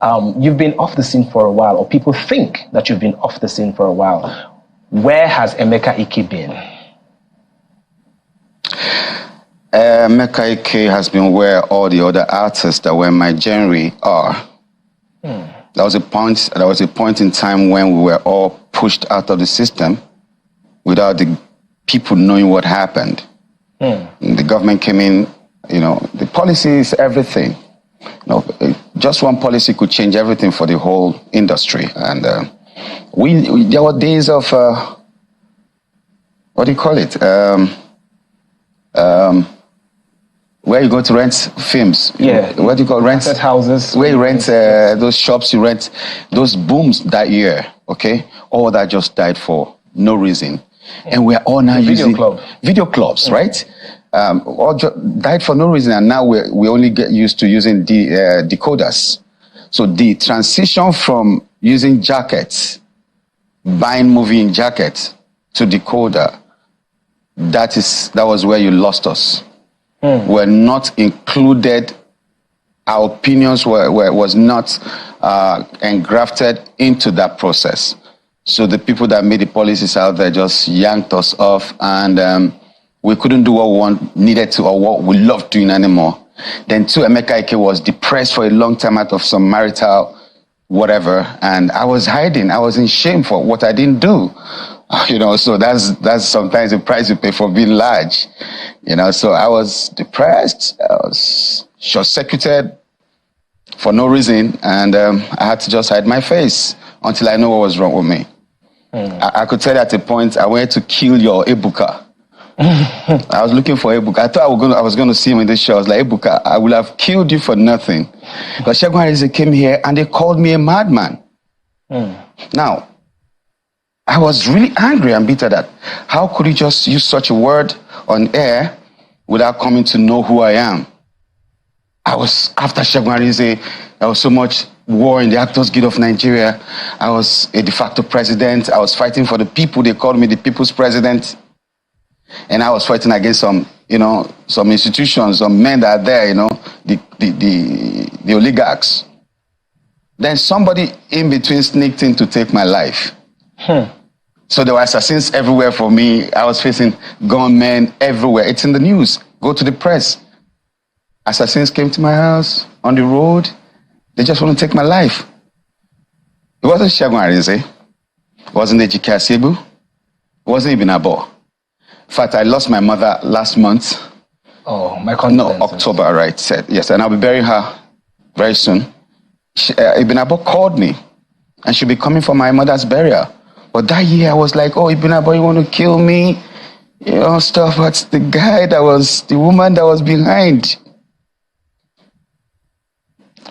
You've been off the scene for a while, or people think that you've been off the scene for a while. Where has Emeka Ike been? Emeka Ike has been where all the other artists that were in my genre are. There was a point in time when we were all pushed out of the system without the people knowing what happened. The government came in, the policy is everything. Just one policy could change everything for the whole industry. And there were days of, what do you call it? Where you go to rent films. Yeah. What do you call rent? Houses. Where you rent those shops, you rent those booms that year, okay? All that just died for no reason. And we're all now using video clubs, right? All died for no reason, and now we only get used to using the decoders. So the transition from using jackets, buying movie in jackets, to decoder, that was where you lost us. We're not included. Our opinions was not engrafted into that process. So the people that made the policies out there just yanked us off, and we couldn't do what we needed to, or what we loved doing anymore. Then too, Emeka Ike was depressed for a long time out of some marital whatever, and I was hiding. I was in shame for what I didn't do. So that's sometimes the price you pay for being large. So I was depressed. I was short-circuited for no reason, and I had to just hide my face until I know what was wrong with me. I could tell you at a point I wanted to kill your Ebuka. I was looking for Ebuka. I thought I was going to see him in this show. I was like, Ebuka, I would have killed you for nothing. But Segun Arize came here and they called me a madman. Now, I was really angry and bitter that how could he just use such a word on air without coming to know who I am? After Segun Arize, there was so much war in the Actors Guild of Nigeria. I was a de facto president. I was fighting for the people. They called me the people's president. And I was fighting against some institutions, some men that are there, the oligarchs. Then somebody in between sneaked in to take my life. So there were assassins everywhere for me. I was facing gunmen everywhere. It's in the news. Go to the press. Assassins came to my house on the road. They just want to take my life. It wasn't Segun Arize. It wasn't Ejike Asiebu. It wasn't Ibn Abo. In fact, I lost my mother last month. Oh, my condolences. No, October, right? Yes, and I'll be burying her very soon. Ibn Abo called me, and she'll be coming for my mother's burial. But that year, I was like, oh, Ibn Abo, you want to kill me? Stuff. But the woman that was behind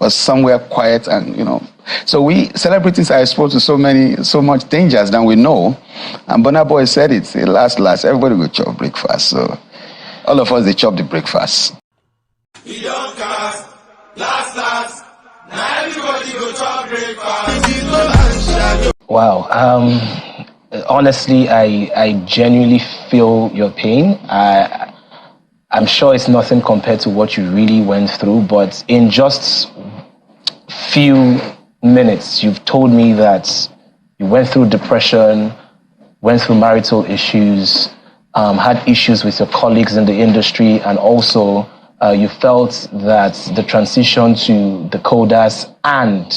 was somewhere quiet, and So we celebrities are exposed to so much dangers than we know. And Burna Boy said it, last, everybody will chop breakfast. So all of us, they chop the breakfast. We don't cast, last, now everybody go chop breakfast. Wow. Honestly, I genuinely feel your pain. I'm sure it's nothing compared to what you really went through, but in just few minutes, you've told me that you went through depression, went through marital issues, had issues with your colleagues in the industry, and also you felt that the transition to decoders and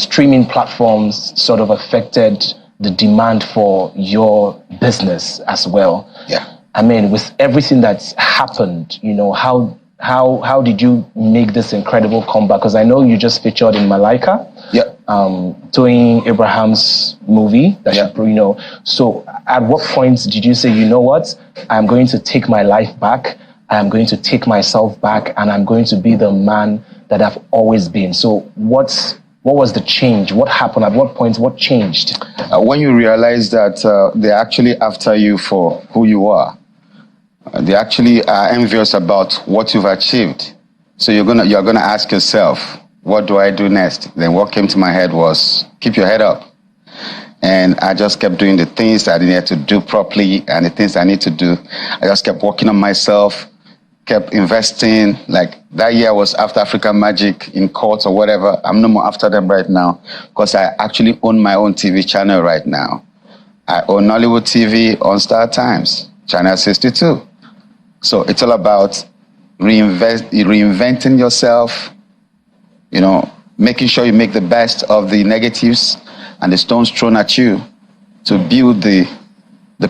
streaming platforms sort of affected the demand for your business as well. Yeah. I mean, with everything that's happened, how did you make this incredible comeback? Because I know you just featured in Malaika, doing Abraham's movie. So at what point did you say, you know what, I'm going to take my life back, I'm going to take myself back, and I'm going to be the man that I've always been? So what was the change? What happened? At what point? What changed? When you realize that they're actually after you for who you are. They actually are envious about what you've achieved. So you're gonna ask yourself, what do I do next? Then what came to my head was, keep your head up. And I just kept doing the things that I needed to do properly, and the things I need to do. I just kept working on myself, kept investing. Like that year was after African Magic in court or whatever. I'm no more after them right now because I actually own my own TV channel right now. I own Nollywood TV on Star Times, Channel 62. So it's all about reinventing yourself, you know, making sure you make the best of the negatives and the stones thrown at you to build the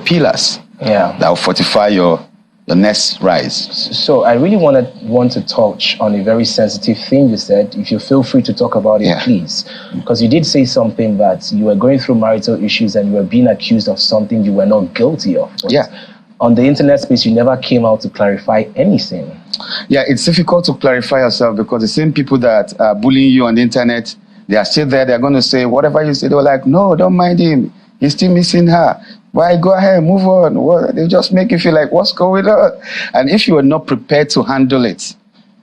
pillars that will fortify your next rise. So I really want to touch on a very sensitive thing you said. If you feel free to talk about it, please. Because you did say something that you were going through marital issues and you were being accused of something you were not guilty of. But on the internet space, you never came out to clarify anything. Yeah, it's difficult to clarify yourself because the same people that are bullying you on the internet, they are still there. They're going to say, whatever you say, they were like, no, don't mind him. He's still missing her. Why? Go ahead, move on. What? They just make you feel like, what's going on? And if you are not prepared to handle it,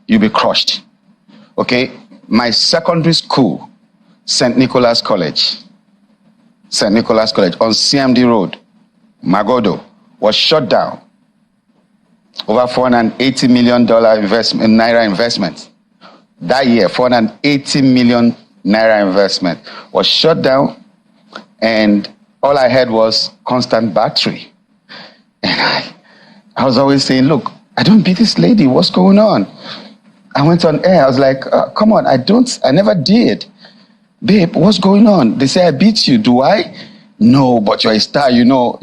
you'll be crushed. Okay? My secondary school, St. Nicholas College on CMD Road, Magodo, was shut down. Over $480 million naira investment. That year, 480 million naira investment was shut down, and all I had was constant battery. And I was always saying, look, I don't beat this lady. What's going on? I went on air. I was like, come on, I never did. Babe, what's going on? They say I beat you. Do I? No, but you're a star, you know,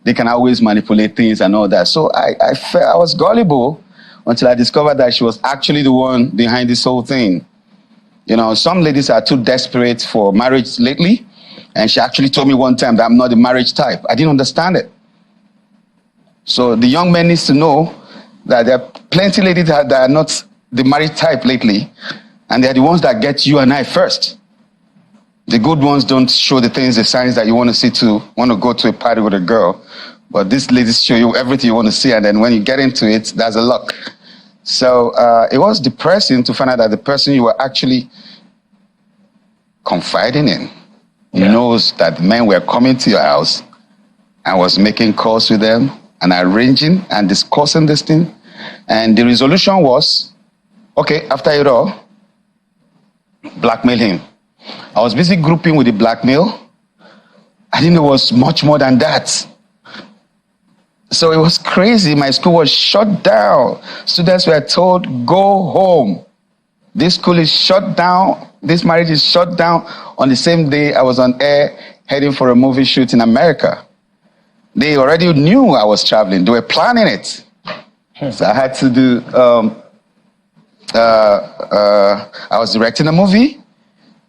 they can always manipulate things and all that. So I was gullible until I discovered that she was actually the one behind this whole thing. You know, some ladies are too desperate for marriage lately. And she actually told me one time that I'm not the marriage type. I didn't understand it. So the young man needs to know that there are plenty of ladies that are not the marriage type lately. And they're the ones that get you and I first. The good ones don't show the things, the signs that you want to go to a party with a girl. But these ladies show you everything you want to see. And then when you get into it, that's a luck. So it was depressing to find out that the person you were actually confiding in knows that men were coming to your house and was making calls with them and arranging and discussing this thing. And the resolution was, okay, after it all, blackmail him. I was busy grouping with the blackmail. I didn't know it was much more than that. So it was crazy. My school was shut down. Students were told, go home. This school is shut down. This marriage is shut down. On the same day, I was on air heading for a movie shoot in America. They already knew I was traveling. They were planning it. So I had to do, I was directing a movie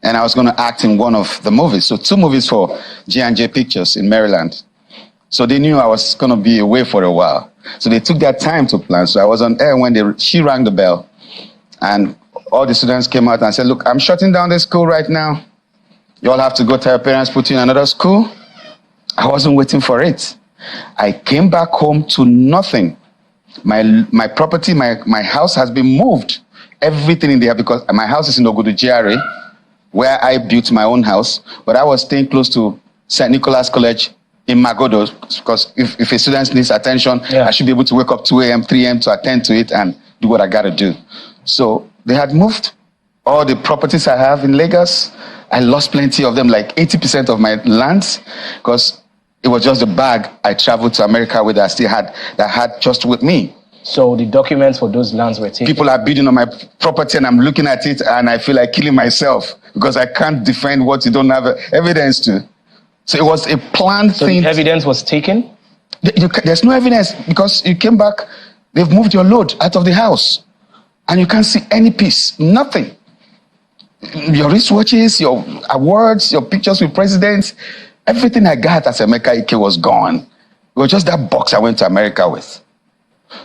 and I was going to act in one of the movies. So 2 movies for J&J Pictures in Maryland. So they knew I was going to be away for a while. So they took their time to plan. So I was on air when she rang the bell. And all the students came out and said, look, I'm shutting down this school right now. You all have to go tell your parents, put you in another school. I wasn't waiting for it. I came back home to nothing. My property, my house has been moved. Everything in there, because my house is in Ogudu GRA, where I built my own house. But I was staying close to St. Nicholas College in Magodo, because if a student needs attention, I should be able to wake up 2 a.m., 3 a.m. to attend to it and do what I got to do. So they had moved all the properties I have in Lagos. I lost plenty of them, like 80% of my lands, because it was just the bag I traveled to America with that I still had, that I had just with me. So the documents for those lands were taken? People are bidding on my property and I'm looking at it and I feel like killing myself because I can't defend what you don't have evidence to. So it was a planned thing. So the evidence was taken? There's no evidence because you came back, they've moved your load out of the house and you can't see any piece, nothing. Your wristwatches, your awards, your pictures with presidents, everything I got as Emeka Ike was gone. It was just that box I went to America with.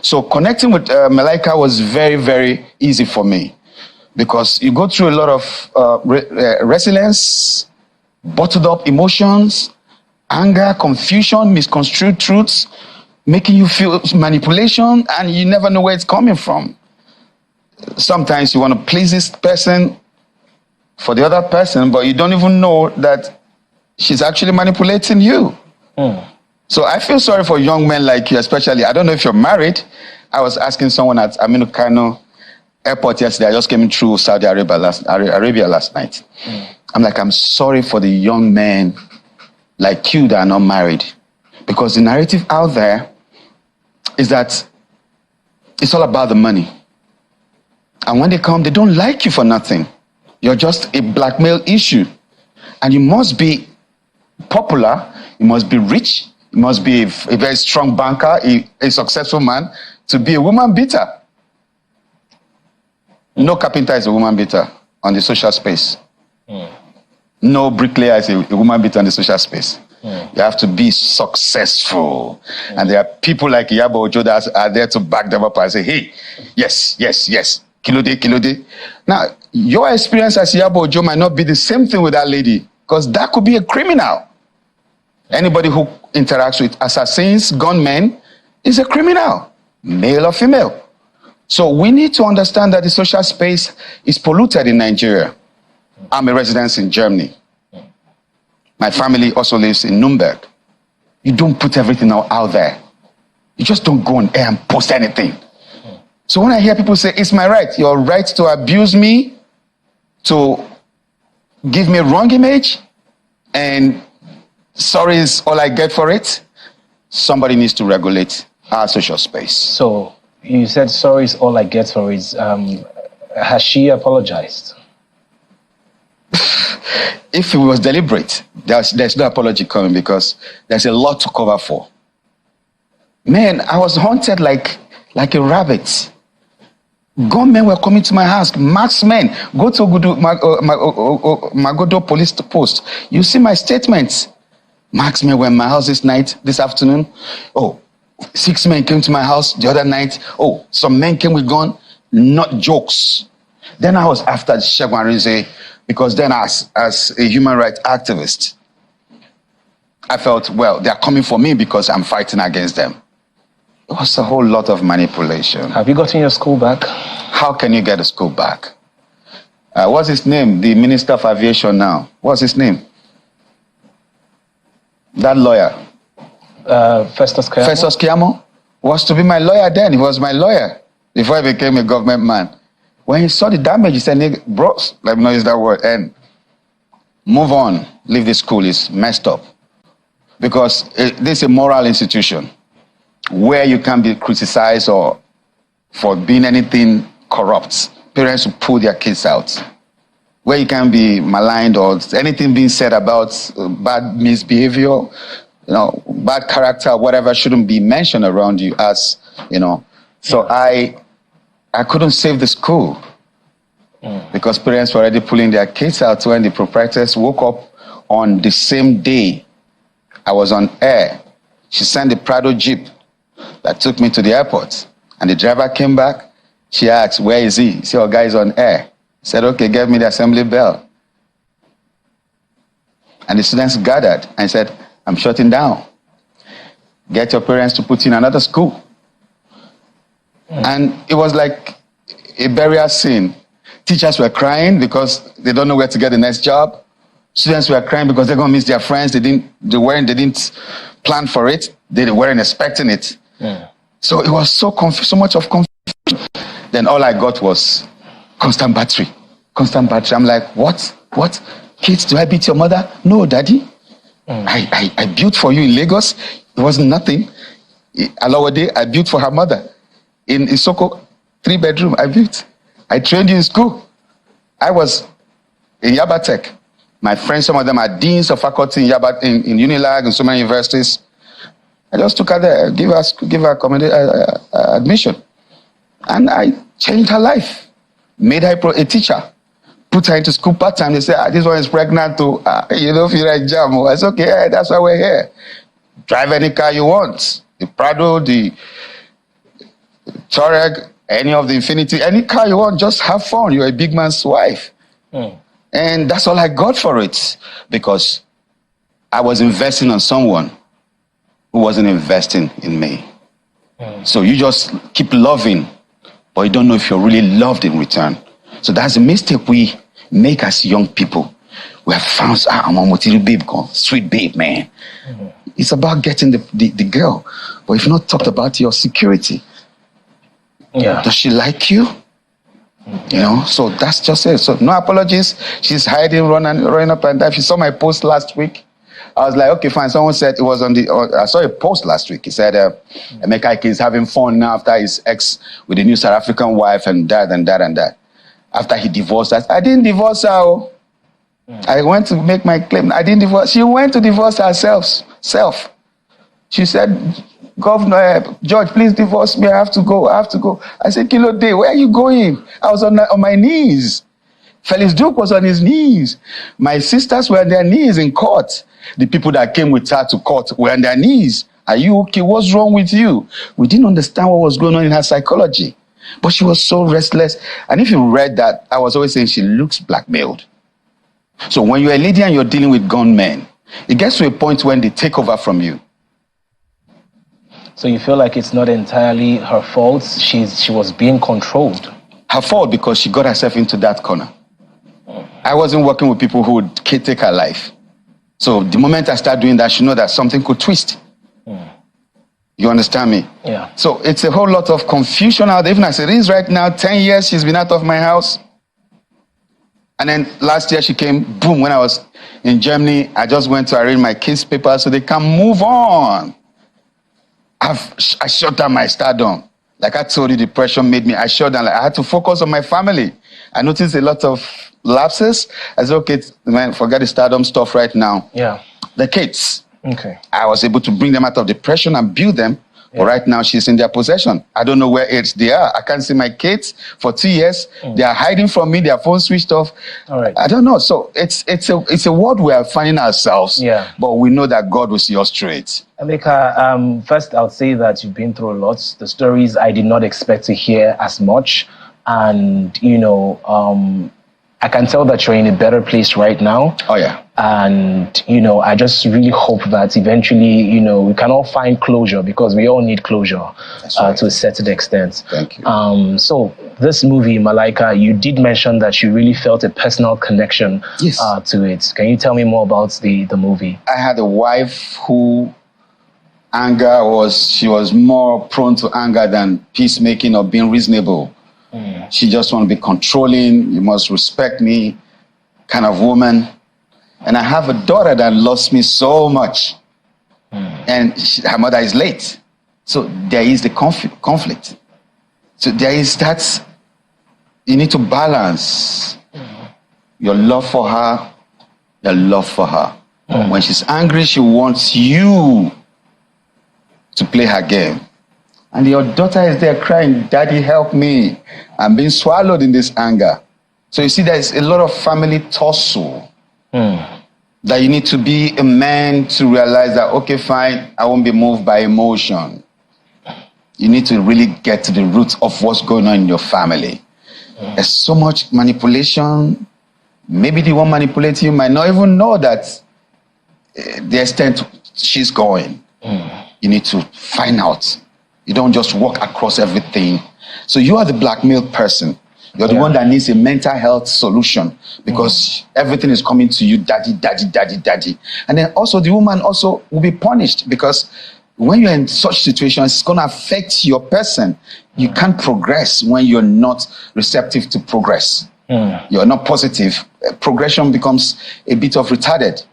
So connecting with Malaika was very, very easy for me because you go through a lot of resilience, bottled up emotions, anger, confusion, misconstrued truths, making you feel manipulation, and you never know where it's coming from. Sometimes you want to please this person for the other person, but you don't even know that she's actually manipulating you. So I feel sorry for young men like you, especially. I don't know if you're married. I was asking someone at Aminu Kano airport yesterday. I just came through Saudi Arabia last night. I'm like, I'm sorry for the young men like you that are not married. Because the narrative out there is that it's all about the money. And when they come, they don't like you for nothing. You're just a blackmail issue. And you must be popular, you must be rich, you must be a very strong banker, a successful man to be a woman beater. No carpenter is a woman beater on the social space. No bricklayer is a woman beater on the social space. You have to be successful. And there are people like Iyabo Ojo that are there to back them up and say, hey, yes, yes, yes, Kilode, Kilode. Now, your experience as Iyabo Ojo might not be the same thing with that lady, because that could be a criminal. Anybody who interacts with assassins, gunmen, is a criminal, male or female. So we need to understand that the social space is polluted in Nigeria. I'm a resident in Germany. My family also lives in Nuremberg. You don't put everything out there. You just don't go on air and post anything. So when I hear people say, it's my right, your right to abuse me, to give me a wrong image, and sorry is all I get for it, somebody needs to regulate our social space. So you said sorry is all I get for it. Has she apologized? If it was deliberate, there's no apology coming, because there's a lot to cover for. Man, I was haunted like a rabbit. Gunmen were coming to my house. Marksmen. Go to Magodo police post. You see my statements. Marksmen were in my house this afternoon. Oh, 6 men came to my house the other night. Oh, some men came with gun. Not jokes. Then I was after Segun Arinze, because then as a human rights activist, I felt, well, they're coming for me because I'm fighting against them. It was a whole lot of manipulation. Have you gotten your school back? How can you get a school back? What's his name? The Minister of Aviation now. What's his name? That lawyer. Festus Keyamo? Festus Keyamo was to be my lawyer then. He was my lawyer before I became a government man. When he saw the damage, he said, bros, let me not use that word, and move on. Leave this school. It's messed up. Because this is a moral institution where you can be criticized or for being anything corrupt. Parents will pull their kids out. Where you can be maligned or anything being said about bad misbehavior, bad character, whatever shouldn't be mentioned around you as, So I couldn't save the school because parents were already pulling their kids out when the proprietors woke up on the same day I was on air. She sent the Prado Jeep that took me to the airport. And the driver came back. She asked, where is he? He said, our guy is on air. He said, okay, give me the assembly bell. And the students gathered and said, I'm shutting down. Get your parents to put in another school. And it was like a burial scene. Teachers were crying because they don't know where to get the next job. Students were crying because they're going to miss their friends. They didn't plan for it. They weren't expecting it. So it was so much of confusion. Then all I got was constant battery. Constant battery. I'm like, what? Kids, do I beat your mother? No, daddy. I built for you in Lagos. It wasn't nothing. Alawade, I built for her mother. In Isoko, 3-bedroom, I built. I trained you in school. I was in Yaba Tech. My friends, some of them are deans of faculty in Yaba, in Unilag and so many universities. I just took her there, give her admission. And I changed her life. Made her a teacher. Put her into school part-time. They said, this one is pregnant too. You don't feel like jam. I said, okay, that's why we're here. Drive any car you want. The Prado, the Touareg, any of the Infinity, any car you want, just have fun. You're a big man's wife. And that's all I got for it, because I was investing on someone who wasn't investing in me. So you just keep loving, but you don't know if you're really loved in return. So that's the mistake we make as young people. We have found, I'm a Motiru babe, sweet babe, man. It's about getting the girl. But if you've not talked about your security, Yeah. Does she like you? You know, so that's just it. So no apologies. She's hiding, running up and down. If you saw my post last week, I was like, okay, fine. Someone said it was on the. I saw a post last week. He said, Emeka Ike is having fun now after his ex with a new South African wife and that and that and that. After he divorced us, I didn't divorce her. Oh. I went to make my claim. I didn't divorce. She went to divorce herself. She said, Governor, George, please divorce me. I have to go. I said, Kilo Day, where are you going? I was on my knees. Felix Duke was on his knees. My sisters were on their knees in court. The people that came with her to court were on their knees. Are you okay? What's wrong with you? We didn't understand what was going on in her psychology. But she was so restless. And if you read that, I was always saying she looks blackmailed. So when you're a lady and you're dealing with gunmen, it gets to a point when they take over from you. So you feel like it's not entirely her fault? She was being controlled. Her fault because she got herself into that corner. I wasn't working with people who would take her life. So the moment I start doing that, she know that something could twist. You understand me? Yeah. So it's a whole lot of confusion out there. Even as it is right now, 10 years she's been out of my house. And then last year she came, boom, when I was in Germany, I just went to arrange my kids' papers so they can move on. I shut down my stardom. Like I told you, depression made me, I shut down. Like I had to focus on my family. I noticed a lot of lapses. I said, okay, man, forget the stardom stuff right now. Yeah. The kids. Okay. I was able to bring them out of depression and build them. Yeah. But right now, she's in their possession. I don't know where else they are. I can't see my kids for 2 years. They are hiding from me. Their phone switched off. All right. I don't know. So it's a world we are finding ourselves. Yeah. But we know that God will see us through it. Emeka, first, I would say that you've been through a lot. The stories I did not expect to hear as much. And, you know, I can tell that you're in a better place right now. Oh, yeah. And, you know, I just really hope that eventually, you know, we can all find closure because we all need closure right. To a certain extent. Thank you. So this movie, Malaika, you did mention that you really felt a personal connection to it. Can you tell me more about the movie? I had a wife who she was more prone to anger than peacemaking or being reasonable. She just want to be controlling. You must respect me kind of woman. And I have a daughter that loves me so much. And her mother is late. So there is the conflict. So there is that, you need to balance your love for her, your love for her. When she's angry, she wants you to play her game. And your daughter is there crying, Daddy, help me. I'm being swallowed in this anger. So you see, there's a lot of family tussle. That you need to be a man to realize that, okay, fine, I won't be moved by emotion. You need to really get to the root of what's going on in your family. There's so much manipulation. Maybe the one manipulating you might not even know that the extent she's going. You need to find out. You don't just walk across everything. So you are the blackmailed person. You're the one that needs a mental health solution because everything is coming to you, daddy, daddy, daddy, daddy. And then also the woman also will be punished because when you're in such situations, it's going to affect your person. You can't progress when you're not receptive to progress. You're not positive. Progression becomes a bit of retarded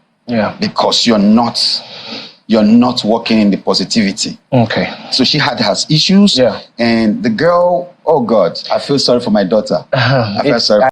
because you're not working in the positivity. Okay. So she had her issues. And the girl, oh God, I feel sorry for my daughter. I feel sorry.